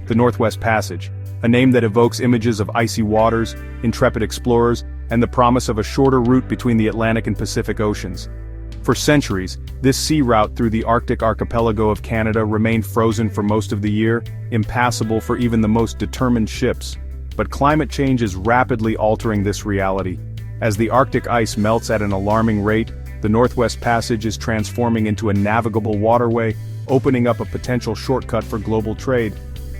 the Northwest Passage, a name that evokes images of icy waters, intrepid explorers, and the promise of a shorter route between the Atlantic and Pacific Oceans. For centuries, this sea route through the Arctic archipelago of Canada remained frozen for most of the year, impassable for even the most determined ships. But climate change is rapidly altering this reality. As the Arctic ice melts at an alarming rate, the Northwest Passage is transforming into a navigable waterway, opening up a potential shortcut for global trade.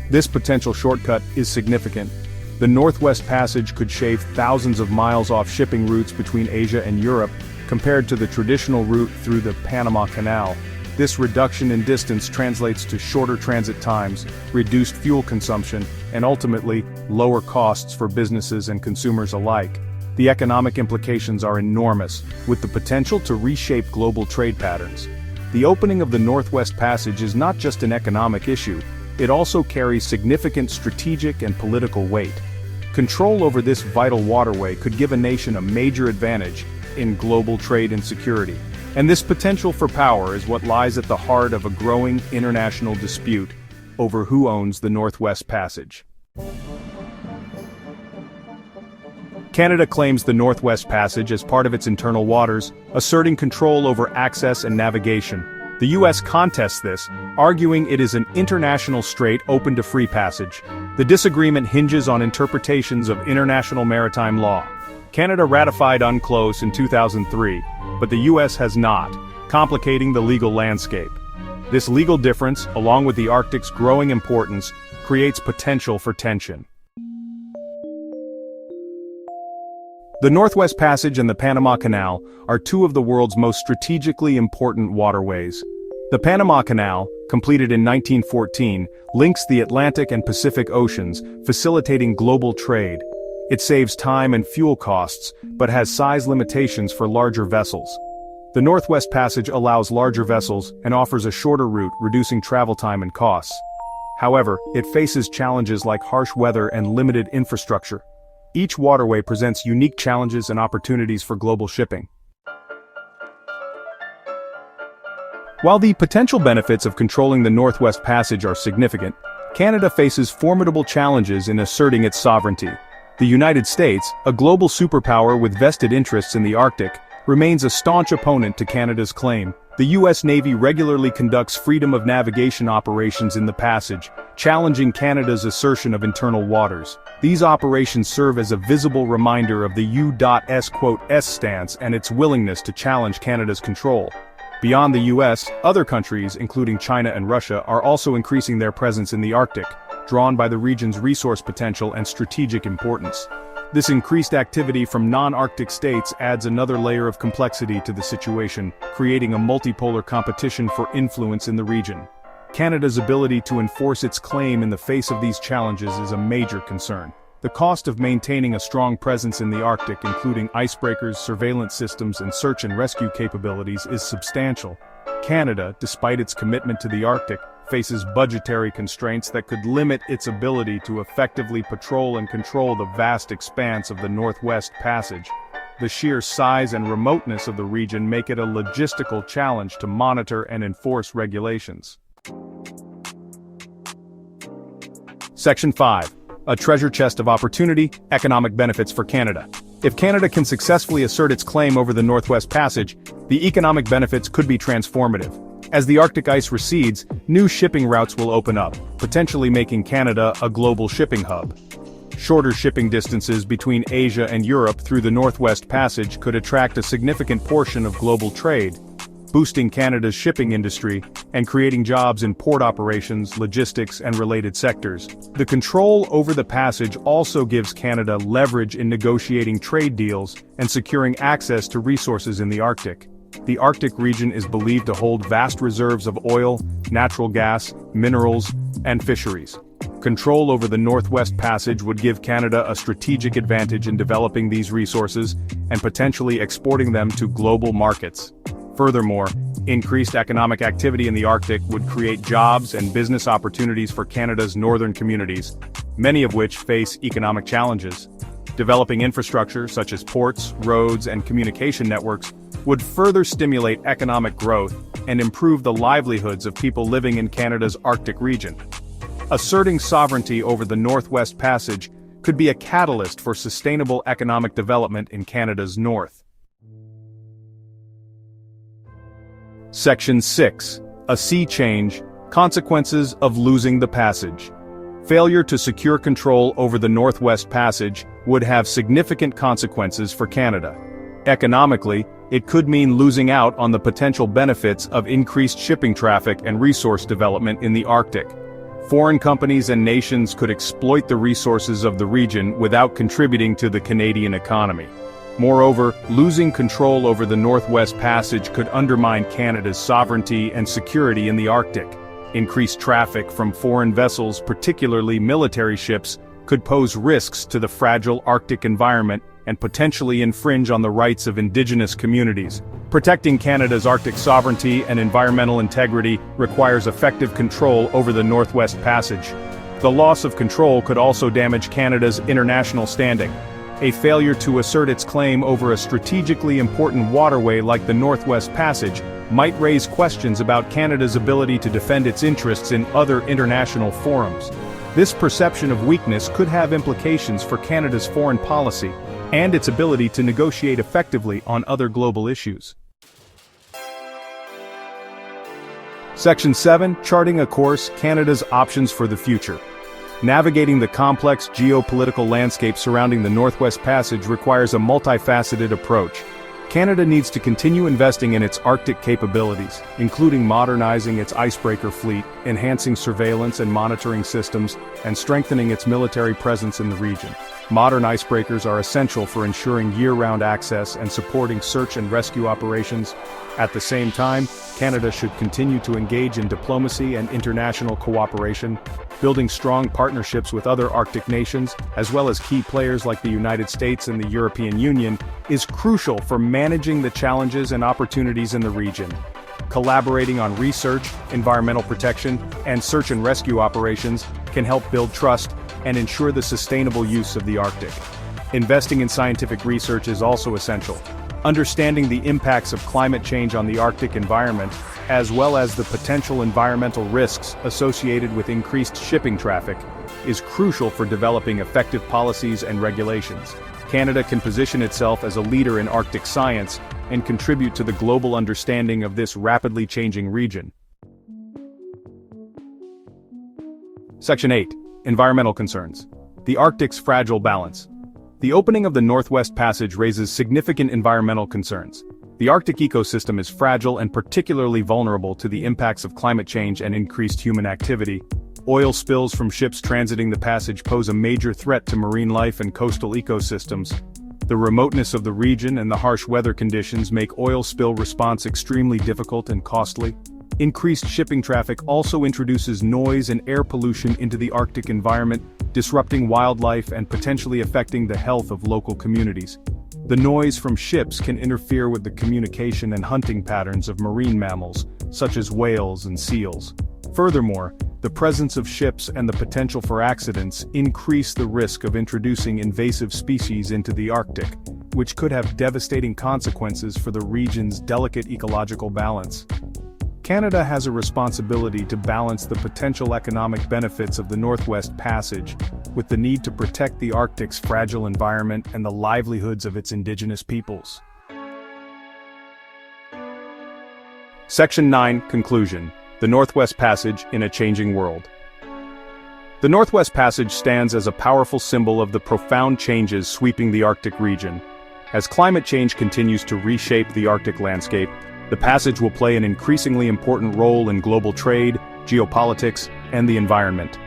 This potential shortcut is significant. The Northwest Passage could shave thousands of miles off shipping routes between Asia and Europe, compared to the traditional route through the Panama Canal. This reduction in distance translates to shorter transit times, reduced fuel consumption, and ultimately, lower costs for businesses and consumers alike. The economic implications are enormous, with the potential to reshape global trade patterns. The opening of the Northwest Passage is not just an economic issue, it also carries significant strategic and political weight. Control over this vital waterway could give a nation a major advantage in global trade and security. And this potential for power is what lies at the heart of a growing international dispute over who owns the Northwest Passage. Canada claims the Northwest Passage as part of its internal waters, asserting control over access and navigation. The U.S. contests this, arguing it is an international strait open to free passage. The disagreement hinges on interpretations of international maritime law. Canada ratified UNCLOS in 2003, but the U.S. has not, complicating the legal landscape. This legal difference, along with the Arctic's growing importance, creates potential for tension. The Northwest Passage and the Panama Canal are two of the world's most strategically important waterways. The Panama Canal, completed in 1914, links the Atlantic and Pacific Oceans, facilitating global trade. It saves time and fuel costs, but has size limitations for larger vessels. The Northwest Passage allows larger vessels and offers a shorter route, reducing travel time and costs. However, it faces challenges like harsh weather and limited infrastructure. Each waterway presents unique challenges and opportunities for global shipping. While the potential benefits of controlling the Northwest Passage are significant, Canada faces formidable challenges in asserting its sovereignty. The United States, a global superpower with vested interests in the Arctic, remains a staunch opponent to Canada's claim. The U.S. Navy regularly conducts freedom of navigation operations in the passage, challenging Canada's assertion of internal waters. These operations serve as a visible reminder of the U.S. stance and its willingness to challenge Canada's control. Beyond the U.S., other countries, including China and Russia, are also increasing their presence in the Arctic, drawn by the region's resource potential and strategic importance. This increased activity from non-Arctic states adds another layer of complexity to the situation, creating a multipolar competition for influence in the region. Canada's ability to enforce its claim in the face of these challenges is a major concern. The cost of maintaining a strong presence in the Arctic, including icebreakers, surveillance systems, and search and rescue capabilities, is substantial. Canada, despite its commitment to the Arctic, faces budgetary constraints that could limit its ability to effectively patrol and control the vast expanse of the Northwest Passage. The sheer size and remoteness of the region make it a logistical challenge to monitor and enforce regulations. Section 5. A treasure chest of opportunity, economic benefits for Canada. If Canada can successfully assert its claim over the Northwest Passage, the economic benefits could be transformative. As the Arctic ice recedes, new shipping routes will open up, potentially making Canada a global shipping hub. Shorter shipping distances between Asia and Europe through the Northwest Passage could attract a significant portion of global trade, boosting Canada's shipping industry and creating jobs in port operations, logistics, and related sectors. The control over the passage also gives Canada leverage in negotiating trade deals and securing access to resources in the Arctic. The Arctic region is believed to hold vast reserves of oil, natural gas, minerals, and fisheries. Control over the Northwest Passage would give Canada a strategic advantage in developing these resources and potentially exporting them to global markets. Furthermore, increased economic activity in the Arctic would create jobs and business opportunities for Canada's northern communities, many of which face economic challenges. Developing infrastructure such as ports, roads, and communication networks would further stimulate economic growth and improve the livelihoods of people living in Canada's Arctic region. Asserting sovereignty over the Northwest Passage could be a catalyst for sustainable economic development in Canada's north. Section 6. A sea change, consequences of losing the passage. Failure to secure control over the Northwest Passage would have significant consequences for Canada. Economically, it could mean losing out on the potential benefits of increased shipping traffic and resource development in the Arctic. Foreign companies and nations could exploit the resources of the region without contributing to the Canadian economy. Moreover, losing control over the Northwest Passage could undermine Canada's sovereignty and security in the Arctic. Increased traffic from foreign vessels, particularly military ships, could pose risks to the fragile Arctic environment and potentially infringe on the rights of Indigenous communities. Protecting Canada's Arctic sovereignty and environmental integrity requires effective control over the Northwest Passage. The loss of control could also damage Canada's international standing. A failure to assert its claim over a strategically important waterway like the Northwest Passage might raise questions about Canada's ability to defend its interests in other international forums. This perception of weakness could have implications for Canada's foreign policy and its ability to negotiate effectively on other global issues. Section 7. Charting a course, Canada's options for the future. Navigating the complex geopolitical landscape surrounding the Northwest Passage requires a multifaceted approach. Canada needs to continue investing in its Arctic capabilities, including modernizing its icebreaker fleet, enhancing surveillance and monitoring systems, and strengthening its military presence in the region. Modern icebreakers are essential for ensuring year-round access and supporting search and rescue operations. At the same time, Canada should continue to engage in diplomacy and international cooperation, building strong partnerships with other Arctic nations, as well as key players like the United States and the European Union, is crucial for managing the challenges and opportunities in the region. Collaborating on research, environmental protection, and search and rescue operations can help build trust and ensure the sustainable use of the Arctic. Investing in scientific research is also essential. Understanding the impacts of climate change on the Arctic environment, as well as the potential environmental risks associated with increased shipping traffic, is crucial for developing effective policies and regulations. Canada can position itself as a leader in Arctic science and contribute to the global understanding of this rapidly changing region. Section 8. Environmental concerns. The Arctic's fragile balance. The opening of the Northwest Passage raises significant environmental concerns. The Arctic ecosystem is fragile and particularly vulnerable to the impacts of climate change and increased human activity. Oil spills from ships transiting the passage pose a major threat to marine life and coastal ecosystems. The remoteness of the region and the harsh weather conditions make oil spill response extremely difficult and costly. Increased shipping traffic also introduces noise and air pollution into the Arctic environment, disrupting wildlife and potentially affecting the health of local communities. The noise from ships can interfere with the communication and hunting patterns of marine mammals, such as whales and seals. Furthermore, the presence of ships and the potential for accidents increase the risk of introducing invasive species into the Arctic, which could have devastating consequences for the region's delicate ecological balance. Canada has a responsibility to balance the potential economic benefits of the Northwest Passage with the need to protect the Arctic's fragile environment and the livelihoods of its Indigenous peoples. Section 9. Conclusion. The Northwest Passage in a changing world. The Northwest Passage stands as a powerful symbol of the profound changes sweeping the Arctic region. As climate change continues to reshape the Arctic landscape, the passage will play an increasingly important role in global trade, geopolitics, and the environment.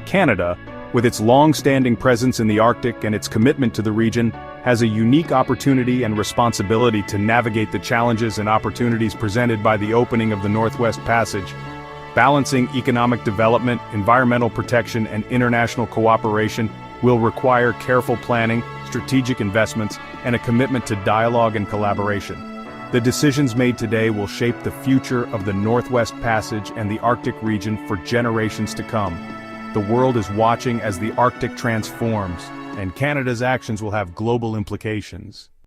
Canada, with its long-standing presence in the Arctic and its commitment to the region, has a unique opportunity and responsibility to navigate the challenges and opportunities presented by the opening of the Northwest Passage. Balancing economic development, environmental protection, and international cooperation will require careful planning, strategic investments, and a commitment to dialogue and collaboration. The decisions made today will shape the future of the Northwest Passage and the Arctic region for generations to come. The world is watching as the Arctic transforms, and Canada's actions will have global implications.